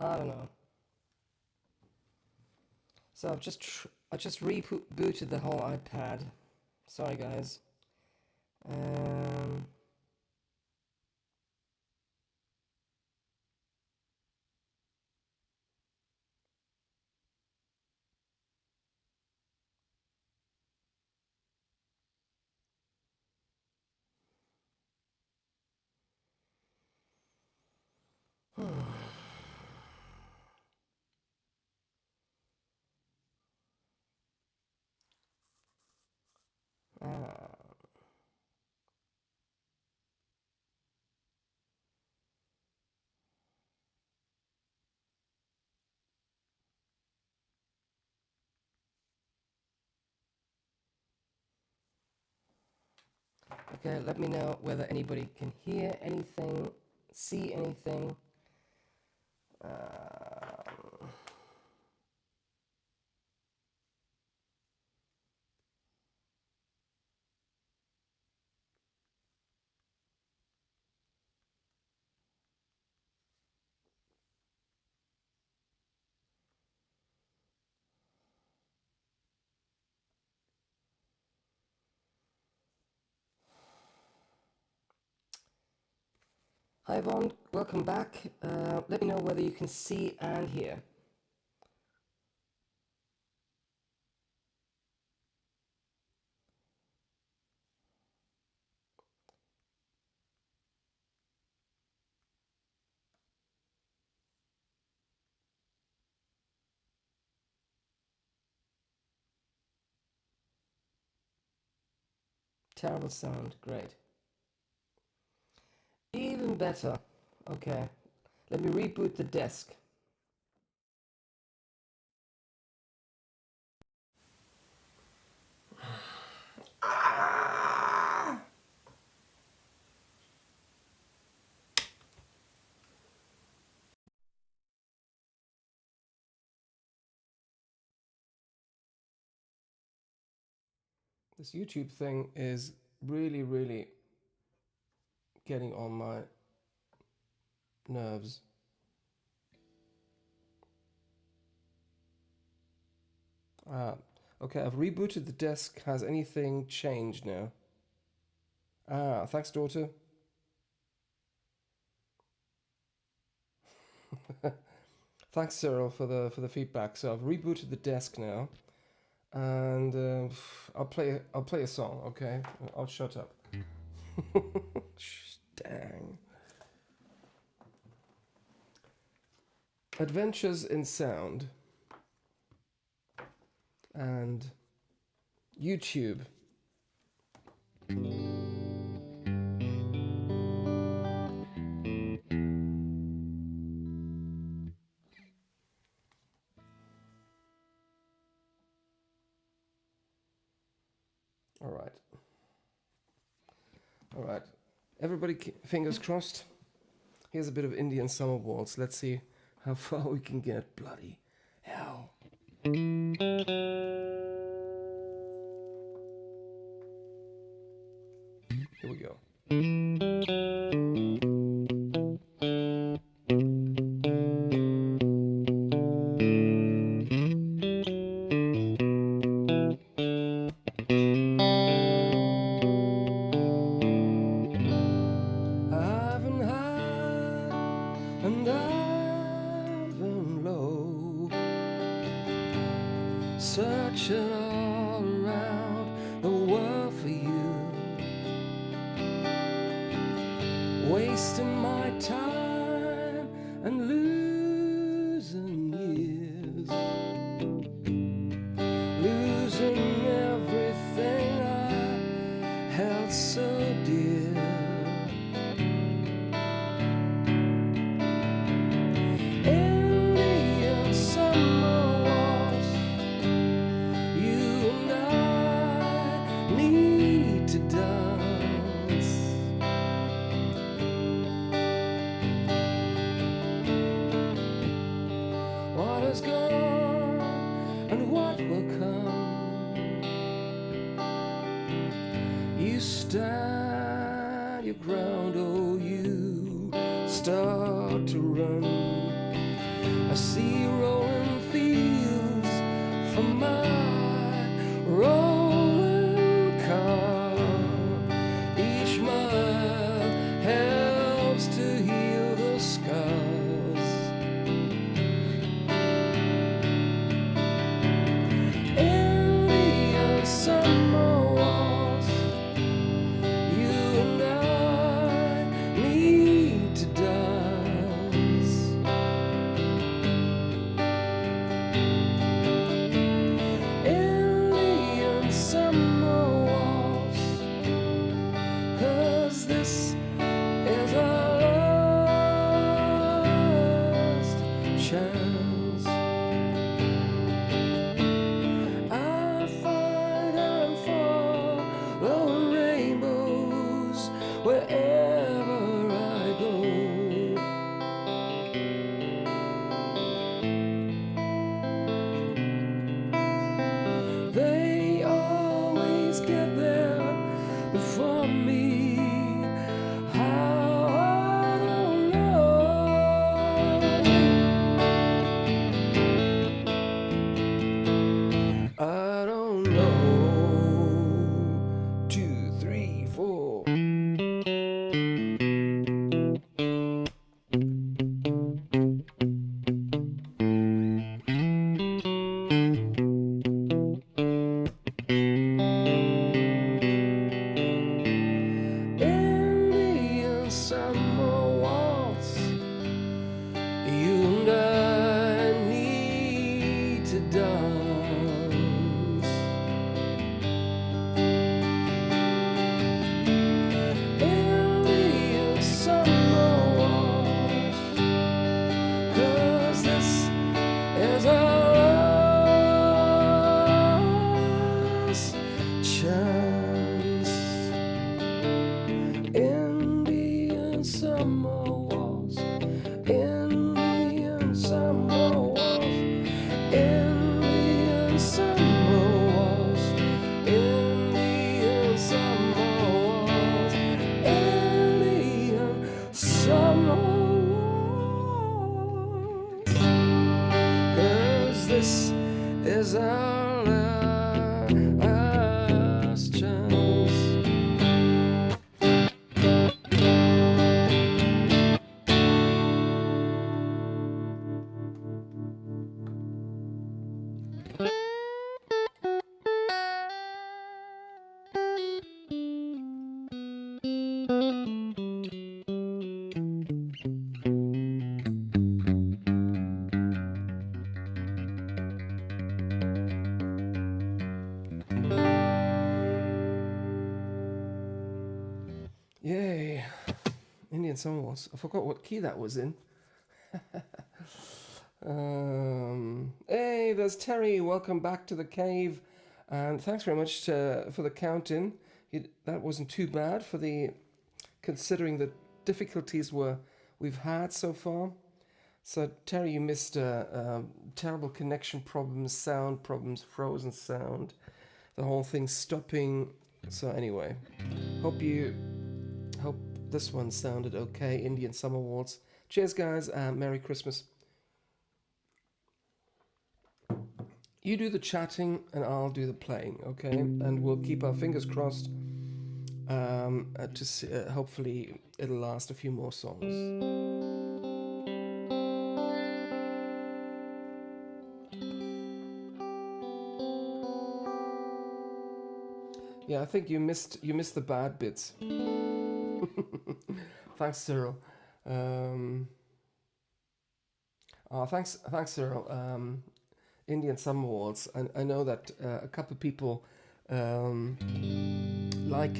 I don't know. So I just rebooted the whole iPad. Sorry, guys. Um, okay, let me know whether anybody can hear anything, see anything. Hi Yvonne, welcome back. Let me know whether you can see and hear. Terrible sound, great. Even better. Okay, let me reboot the desk. This YouTube thing is really, really getting on my nerves. Ah, okay, I've rebooted the desk. Has anything changed now? Ah, thanks, daughter. Thanks, Cyril, for the feedback. So I've rebooted the desk now, and I'll play a song. Okay, I'll shut up. Dang. Adventures in Sound and YouTube. All right. All right. Everybody, fingers crossed. Here's a bit of Indian summer waltz. Let's see how far we can get. Bloody hell. Here we go. I've been high and I've been low, searching all around the world for you, wasting my time and losing years, losing everything I held so dear. Indian summer waltz, you and I need to dance. What has gone and what will come? You stand your ground, oh, you start to run. I see rolling fields from my rolling car. Each mile helps to heal the scars. Indian summer walls, you and I need to dance. Indian summer walls, 'cause this is our last chance. I find and follow rainbows wherever I go. They always get there before me. How I don't know. I don't know. 2, 3, 4. Indian summer waltz, you and I need to dance. Indian summer waltz, 'cause this is our last chance. Indian summer waltz, Indian summer waltz, Indian summer waltz, Indian summer waltz, Indian summer waltz, 'cause this is our last chance. Yay, Indian summer waltz. I forgot what key that was in. Hey, there's Terry. Welcome back to the cave, and thanks very much for the count-in. That wasn't too bad for considering the difficulties we've had so far. So Terry, you missed terrible connection problems, sound problems, frozen sound, the whole thing stopping. So anyway, hope this one sounded okay. Indian summer waltz. Cheers, guys. Merry Christmas. You do the chatting and I'll do the playing, okay? And we'll keep our fingers crossed to see, hopefully it'll last a few more songs. Yeah, I think you missed the bad bits. Thanks, Cyril. Thanks, Cyril. Indian summer waltz. I know that a couple of people like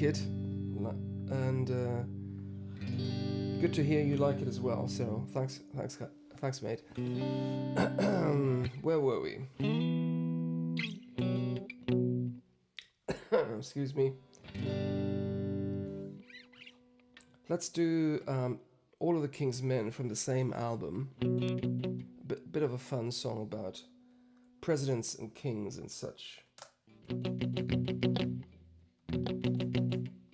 it, and good to hear you like it as well. Cyril, thanks, mate. Where were we? Excuse me. Let's do All of the King's Men from the same album. Bit of a fun song about presidents and kings and such.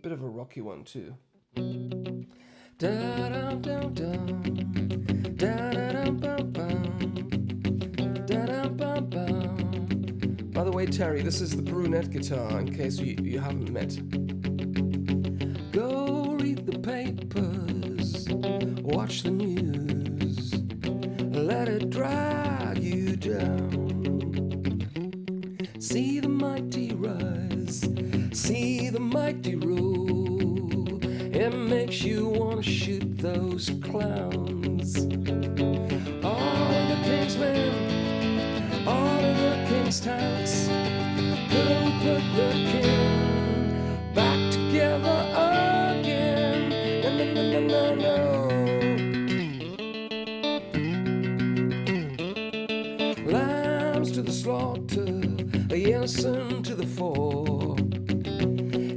Bit of a rocky one too. Da-dum-dum-dum, da-da-dum-bum-bum. way, Terry, this is the brunette guitar, in case you haven't met. Go read the papers, watch the news, let it drag you down. See the mighty rise, see the mighty roll. It makes you want to shoot those clowns. All of the king's men, all of the king's tanks, couldn't put the king back together again. No, no, no, no, no. Lambs to the slaughter, yes, and to the fore.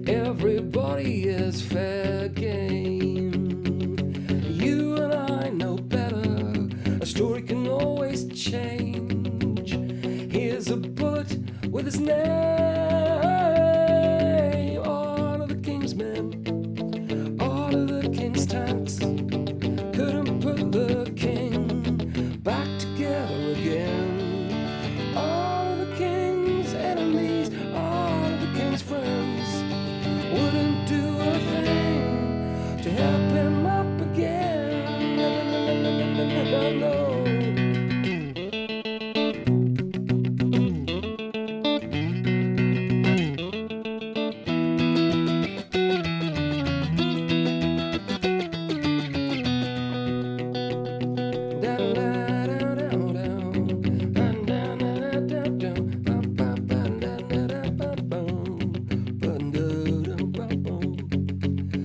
Everybody is fair game. You and I know better. A story can always change. Here's a bullet with his name. All of the king's men, all of the king's tanks, couldn't put the king back together again. All of the king's enemies, all of the king's friends, wouldn't do a thing to help him up again. No, no, no, no.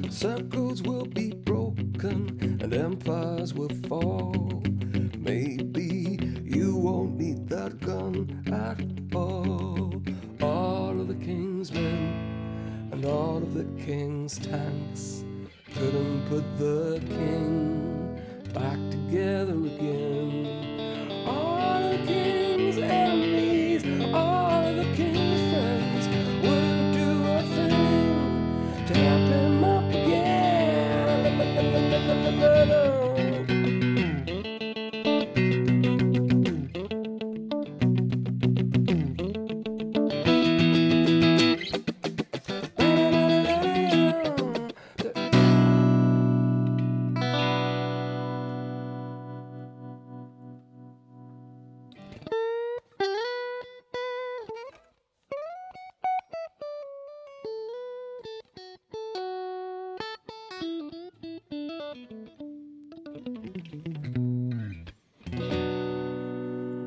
Circles will be broken and empires will fall. Maybe you won't need that gun at all. All of the king's men and all of the king's tanks couldn't put the king back together again. All of the king's enemies, all of the king's friends wouldn't do a thing to help him up again. No, no, no.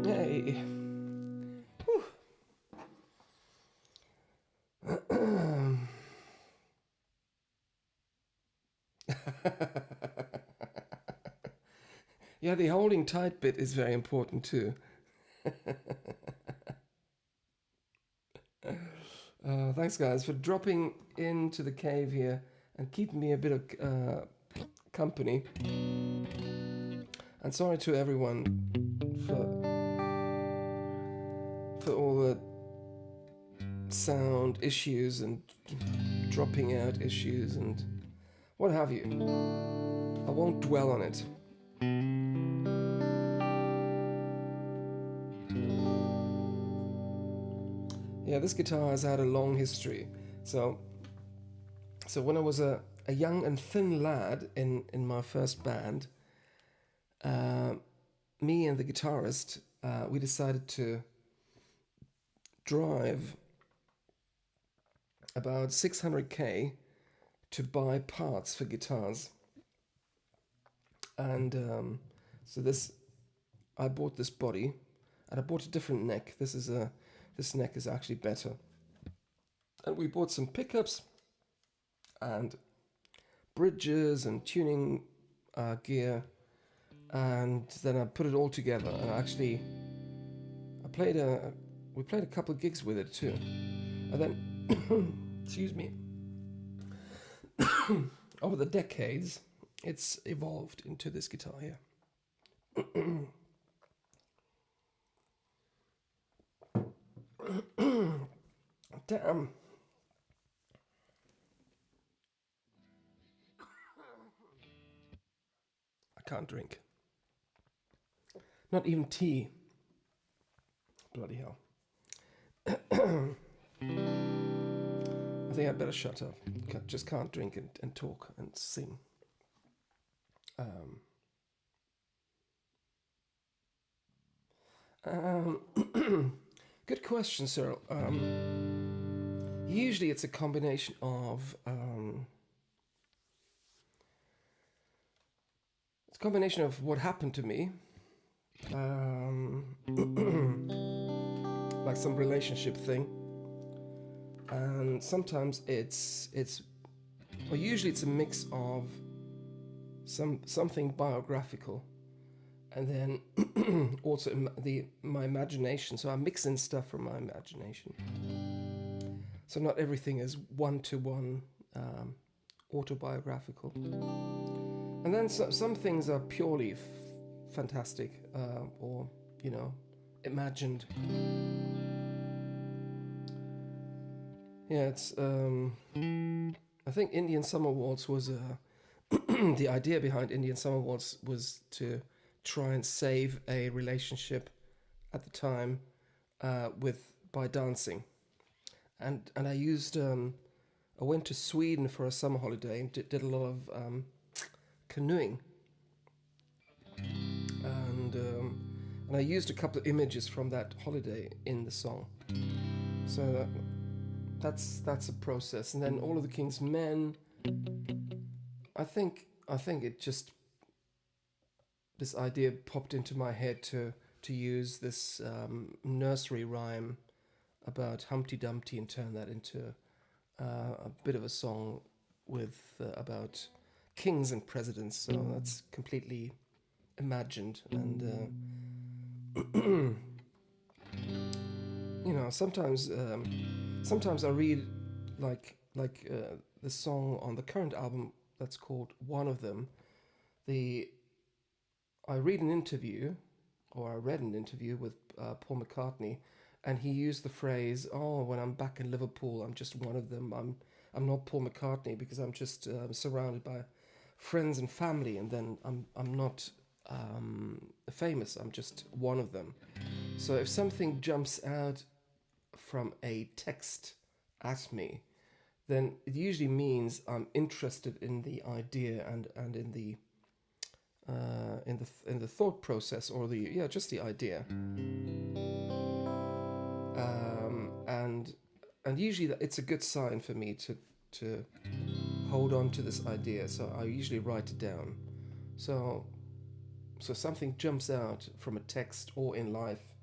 Hey. Whew. Yeah, the holding tight bit is very important too. Thanks, guys, for dropping into the cave here and keeping me a bit of company. And sorry to everyone for all the sound issues and dropping out issues and what have you. I won't dwell on it. Yeah, this guitar has had a long history. So when I was a young and thin lad in my first band, me and the guitarist, we decided to drive about 600k to buy parts for guitars. And so I bought this body, and I bought a different neck. This neck is actually better. And we bought some pickups and bridges and tuning gear, and then I put it all together. And we played a couple of gigs with it too. And then, excuse me, over the decades, it's evolved into this guitar here. Damn. I can't drink. Not even tea. Bloody hell. I think I'd better shut up. Just can't drink and talk and sing. Um, Good question, Cyril. Usually it's a combination of what happened to me, like some relationship thing, and sometimes usually it's a mix of something biographical, and then also my imagination. So I'm mixing stuff from my imagination. So not everything is one-to-one autobiographical. And then some things are purely fantastic, or, imagined. Yeah, it's. I think Indian Summer Waltz was the idea behind Indian Summer Waltz was to try and save a relationship at the time by dancing, and I used. I went to Sweden for a summer holiday and did a lot of canoeing, and I used a couple of images from that holiday in the song. So that's a process. And then All of the King's Men, I think it just, this idea popped into my head to use this nursery rhyme about Humpty Dumpty and turn that into a bit of a song with about kings and presidents. So that's completely imagined. And sometimes I read like the song on the current album that's called One of Them. I read an interview, or I read an interview with Paul McCartney, and he used the phrase, "Oh, when I'm back in Liverpool, I'm just one of them. I'm not Paul McCartney because I'm just surrounded by friends and family, and then I'm not famous. I'm just one of them." So if something jumps out from a text at me, then it usually means I'm interested in the idea and in the thought process, or just the idea, and usually it's a good sign for me to hold on to this idea. So I usually write it down. So something jumps out from a text or in life,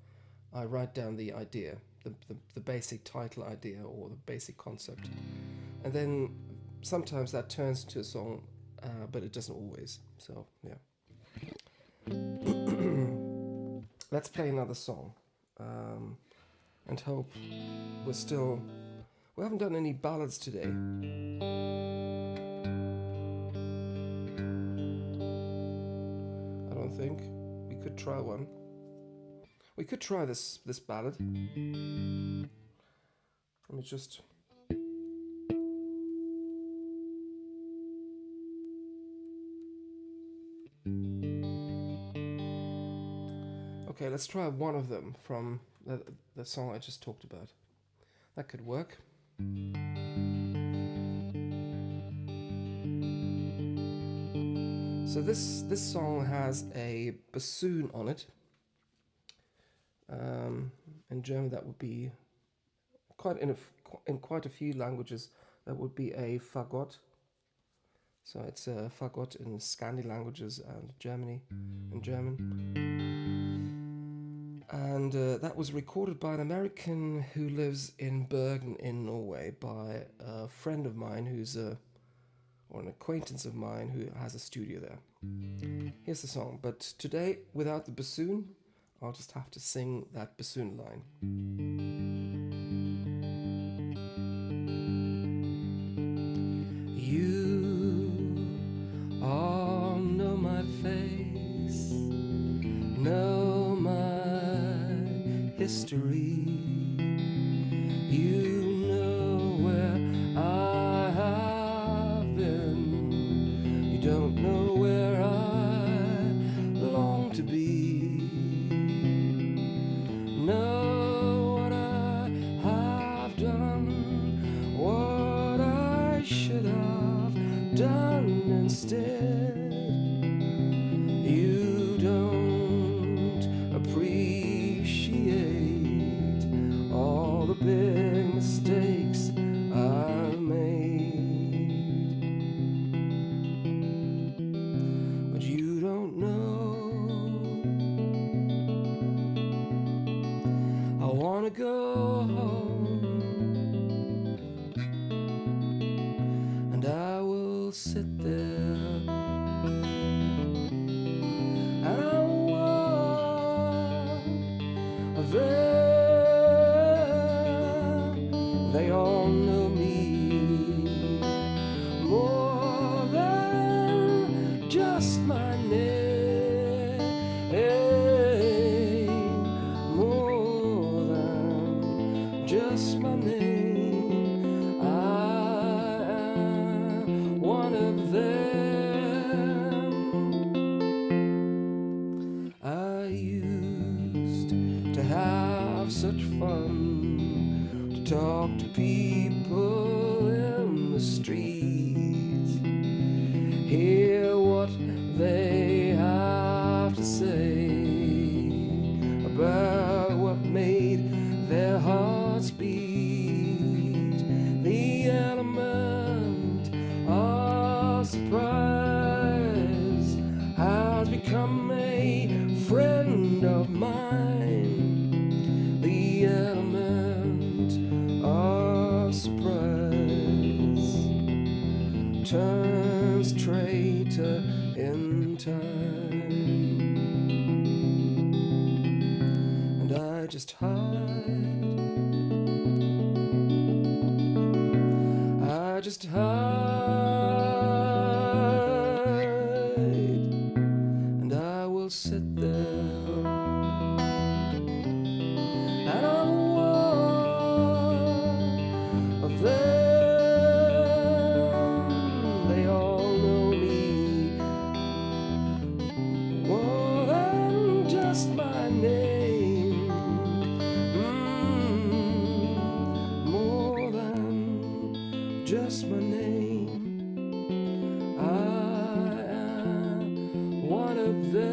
I write down the idea, the basic title idea or the basic concept, and then sometimes that turns into a song, but it doesn't always. So yeah. Let's play another song, and hope we haven't done any ballads today. I don't think. We could try one. We could try this ballad. Let me just. Okay, let's try one of them from the song I just talked about. That could work. So this song has a bassoon on it. In German, that would be in quite a few languages. That would be a fagot. So it's a fagot in Scandi languages and German. And that was recorded by an American who lives in Bergen in Norway, by a friend of mine or an acquaintance of mine who has a studio there. Here's the song, but today, without the bassoon, I'll just have to sing that bassoon line. You all know my face, know my history. You know where I have been. You don't know where I long to be. Know what I have done instead. You don't appreciate all the big mistakes I've made, but you don't know. I wanna go home, and I will sit there and I'll walk there. They all know me more than just my name, more than just my name. I am one of them. I used to have such fun to talk to people in the streets, hear what they have to say about what made their hearts beat. The element of surprise has become a friend of mine. The element of surprise turns traitor in time, and I just hide. I just hide, and I will sit there and I'll walk of them. They all know me more than just my name, more than just my name. I am one of them.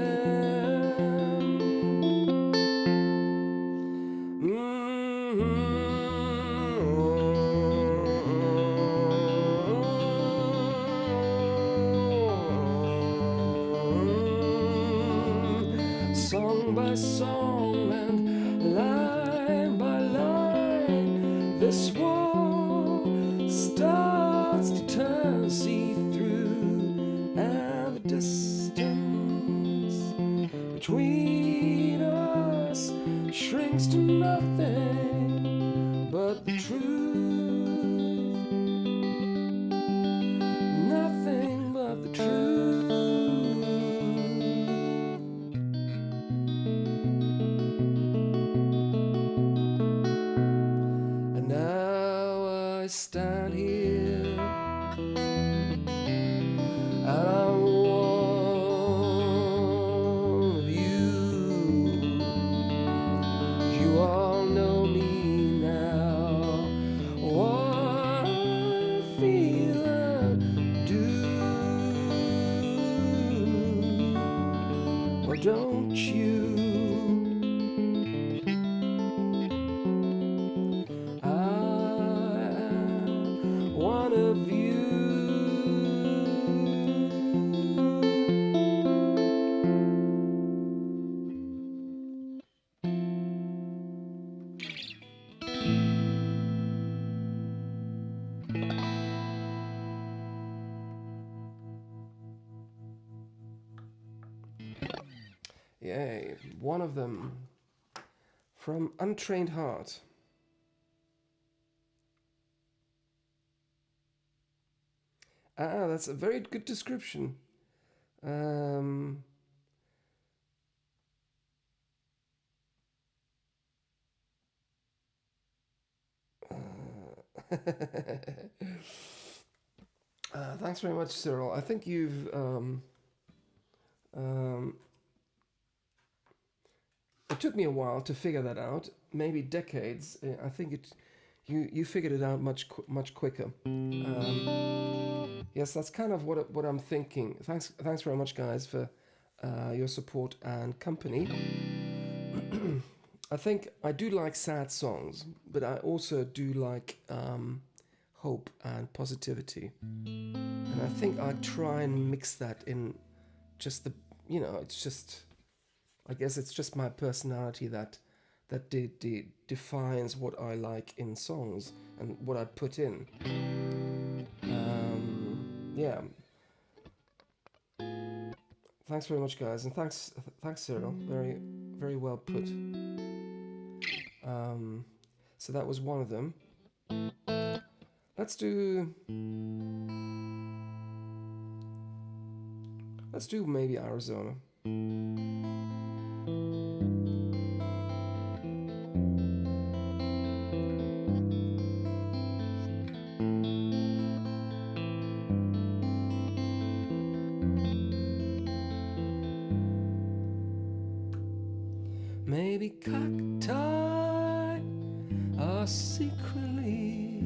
Song by song and line by line, this wall starts to turn see-through, and the distance between us shrinks to nothing but the truth, nothing but the truth. And now I stand here and I'm one of you. You all know me now, what I feel and do. Well, don't you? I am one of you. Yay, one of them from Untrained Heart. Ah, that's a very good description. Um, thanks very much, Cyril. I think you've it took me a while to figure that out, maybe decades. I think you figured it out much quicker. Yes, that's kind of what I'm thinking. Thanks very much, guys, for your support and company. I think I do like sad songs, but I also do like hope and positivity. And I think I try and mix that in just the, it's just, I guess it's just my personality that defines what I like in songs and what I put in. Yeah. Thanks very much, guys, and thanks, Cyril. Very well put. So that was one of them. Let's do maybe Arizona. Maybe cacti are secretly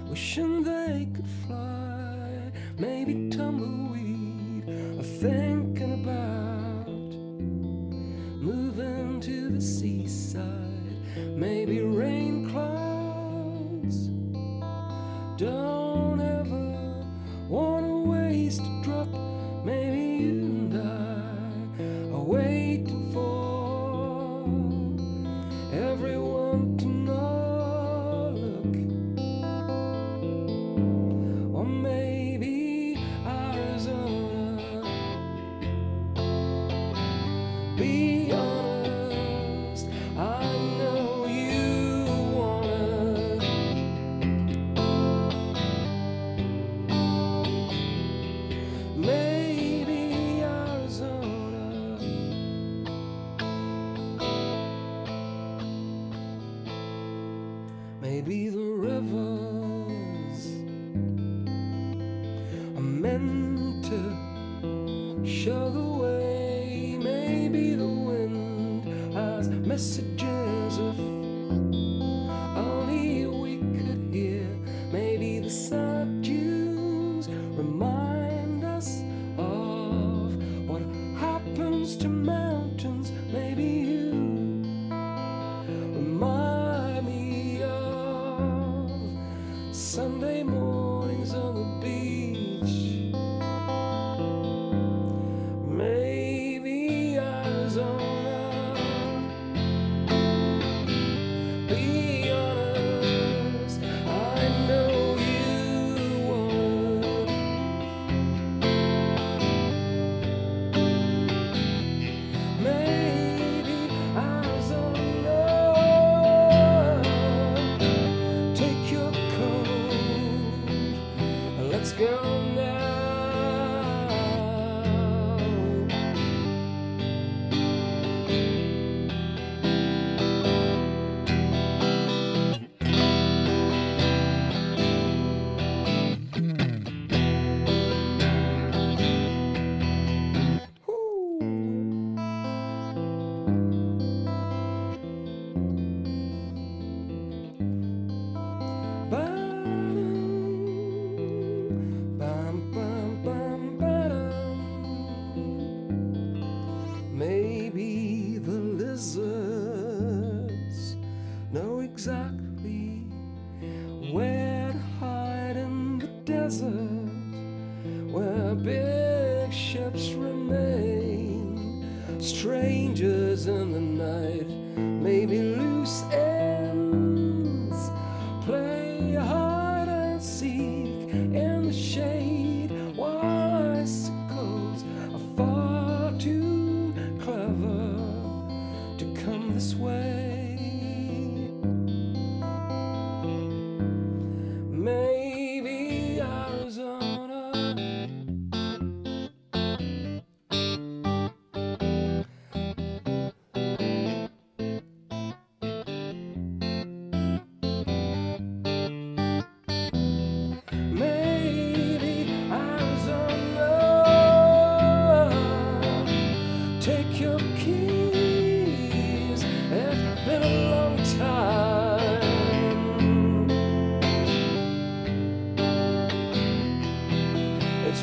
wishing they could fly. Maybe tumbleweed are thinking about moving to the seaside. Maybe rain clouds don't ever wanna waste a drop. Maybe you and I are waiting for everyone to know. Look, or maybe Arizona. Be honest, I know you wanna. Maybe Arizona. Maybe the rivers are meant to show the way. Maybe the wind has messages of only we could hear. Maybe the sad dunes remind us of what happens to mountains. Maybe you remind me of Sunday mornings on the beach. Maybe Arizona. Be honest, I know you wanna. Maybe Arizona. Take your coat, let's go now. Ooh. Ba-dum, bam, bam, bam, ba-dum. Maybe the lizards know exactly where to hide in the desert, where big ships remain strangers in the night. Maybe loose ends play hide and seek in the shade, while icicles are far too clever to come this way. Maybe Arizona.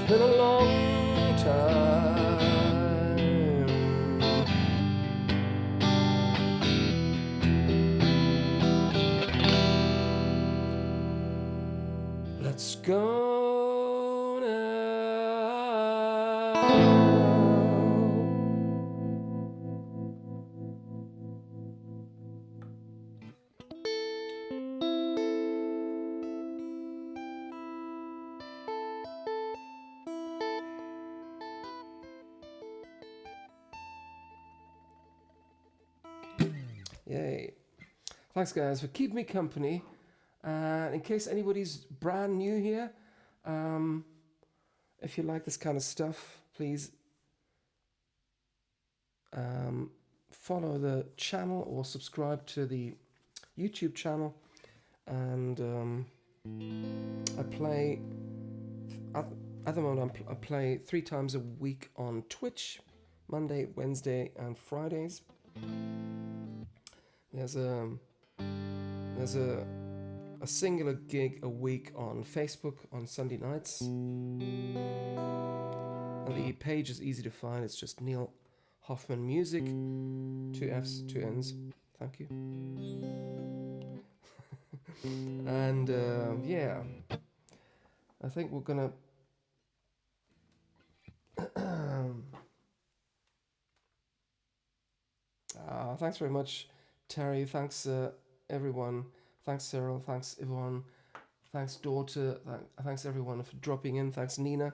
been a long time. Let's go now. Yay. Thanks, guys, for keeping me company. In case anybody's brand new here, if you like this kind of stuff, please follow the channel or subscribe to the YouTube channel. And I play, at the moment, I play 3 times a week on Twitch, Monday, Wednesday, and Fridays. There's a singular gig a week on Facebook on Sunday nights. And the page is easy to find. It's just Neil Hoffman Music. 2 F's, 2 N's. Thank you. And yeah, I think we're gonna thanks very much, Terry. Thanks everyone. Thanks Cyril. Thanks Yvonne. Thanks daughter. Thanks everyone for dropping in. Thanks Nina.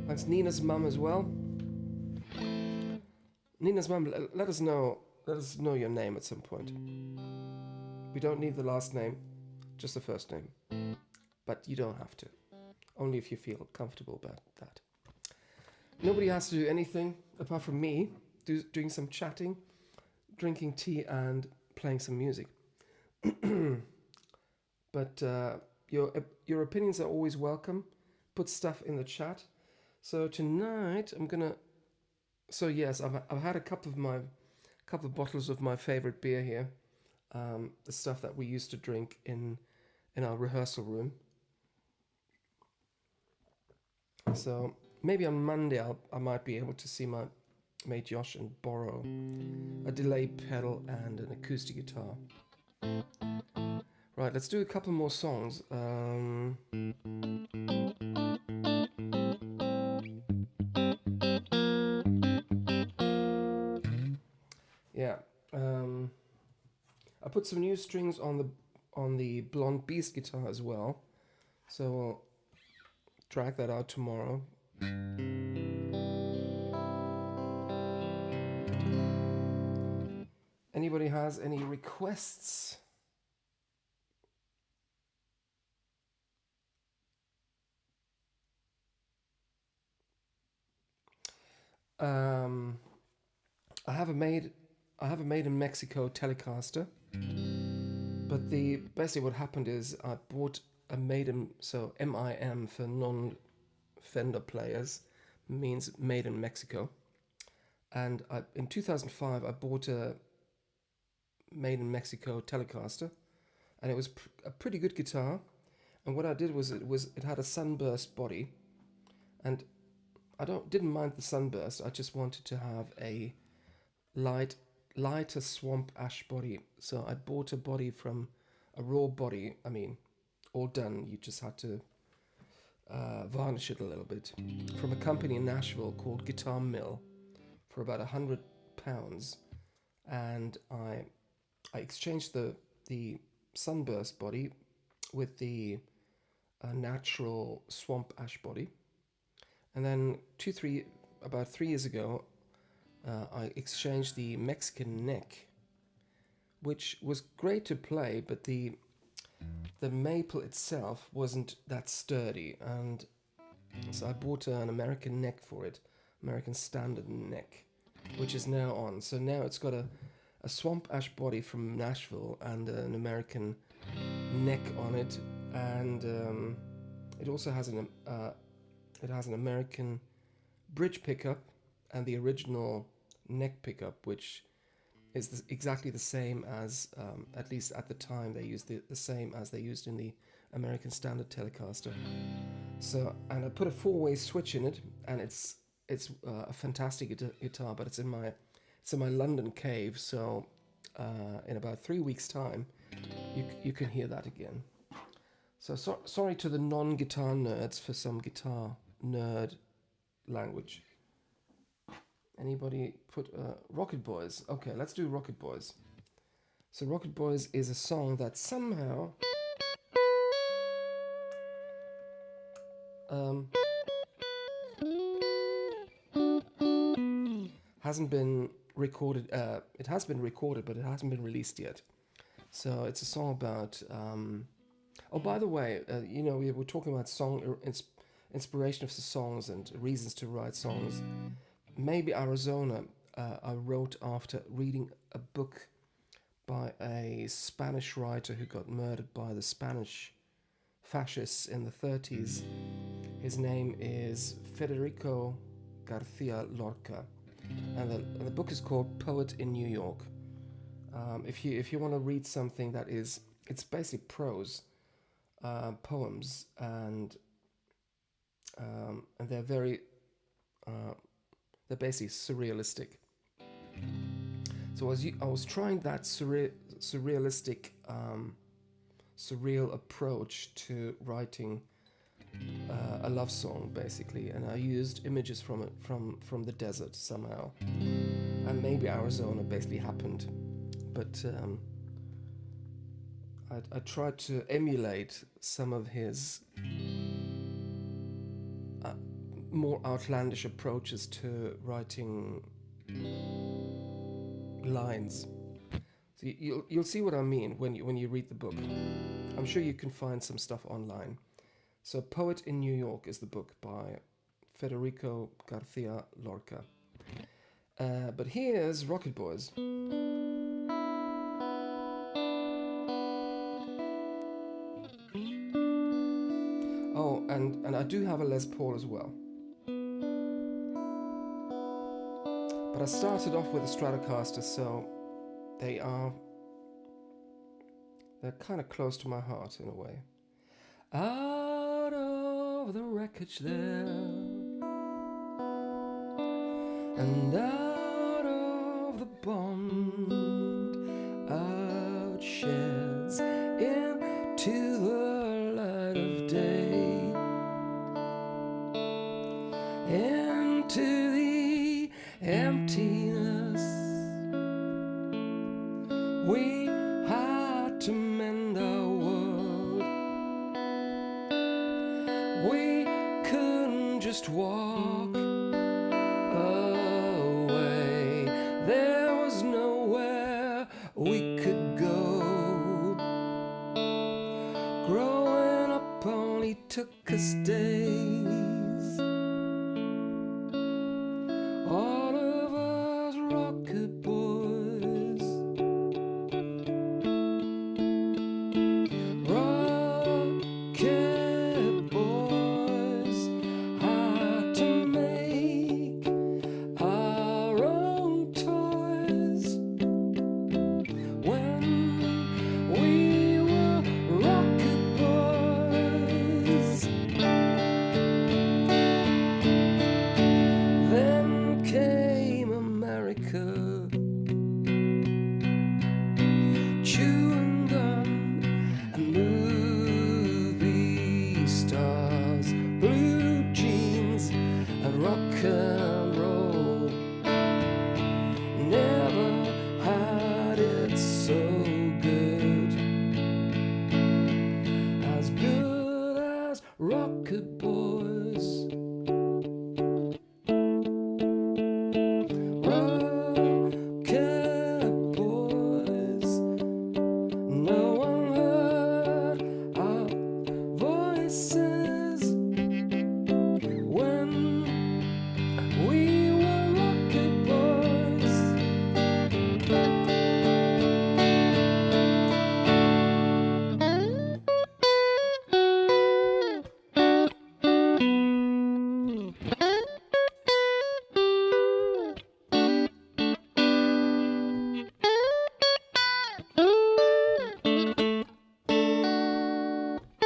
Thanks Nina's mum as well. Nina's mum, let us know your name at some point. We don't need the last name, just the first name. But you don't have to. Only if you feel comfortable about that. Nobody has to do anything apart from me doing some chatting, drinking tea, and playing some music. But your opinions are always welcome. Put stuff in the chat. So tonight I'm gonna. So yes, I've had a couple of bottles of my favorite beer here. The stuff that we used to drink in our rehearsal room. So maybe on Monday I might be able to see my mate Josh and borrow a delay pedal and an acoustic guitar. Right, let's do a couple more songs. Yeah, I put some new strings on the Blonde Beast guitar as well, so I'll drag that out tomorrow. Anybody has any requests? I have a made in Mexico Telecaster, but basically what happened is I bought a made in, so MIM for non-Fender players means made in Mexico, and in 2005 I bought a made in Mexico Telecaster, and it was a pretty good guitar. And what I did was it had a sunburst body, and I didn't mind the sunburst. I just wanted to have a lighter swamp ash body. So I bought a body from a raw body. I mean, all done. You just had to varnish it a little bit, from a company in Nashville called Guitar Mill for about £100, and I exchanged the sunburst body with the natural swamp ash body. And then about 3 years ago, I exchanged the Mexican neck, which was great to play, but the maple itself wasn't that sturdy, and so I bought an American neck for it, American standard neck, which is now on. So now it's got a swamp ash body from Nashville and an American neck on it, and it also has an American bridge pickup and the original neck pickup, which is exactly the same as, at least at the time, they used the same as they used in the American Standard Telecaster. So, and I put a four-way switch in it, and it's a fantastic guitar, but it's in my London cave. So, in about 3 weeks' time, you can hear that again. So, sorry to the non-guitar nerds for some guitar nerd language. Anybody put Rocket Boys? Okay, let's do Rocket Boys. So Rocket Boys is a song that somehow um, hasn't been recorded. It has been recorded, but it hasn't been released yet. So it's a song about. Oh, by the way, we were talking about inspiration of the songs and reasons to write songs. Maybe Arizona. I wrote after reading a book by a Spanish writer who got murdered by the Spanish fascists in the 30s. His name is Federico Garcia Lorca, and the book is called Poet in New York. If you want to read something that it's basically prose, poems, and they're very they're basically surrealistic. So I was trying that surrealistic, surreal approach to writing a love song, basically, and I used images from it from the desert somehow, and maybe Arizona basically happened, but I tried to emulate some of his more outlandish approaches to writing lines. So you'll see what I mean when you read the book. I'm sure you can find some stuff online. So Poet in New York is the book by Federico Garcia Lorca. But here's Rocket Boys. Oh, and I do have a Les Paul as well. But I started off with a Stratocaster, so they're kind of close to my heart in a way. Out of the wreckage there, and out of the bond, out sheds into the light of day, into the emptiness. We had to mend our world. We couldn't just walk away. There was nowhere we could go. Growing up only took us days. All of us rocket boys, rocket boys, had to make our own toys when we were rocket boys. Then came America, chewing gum and movie stars, blue jeans and rock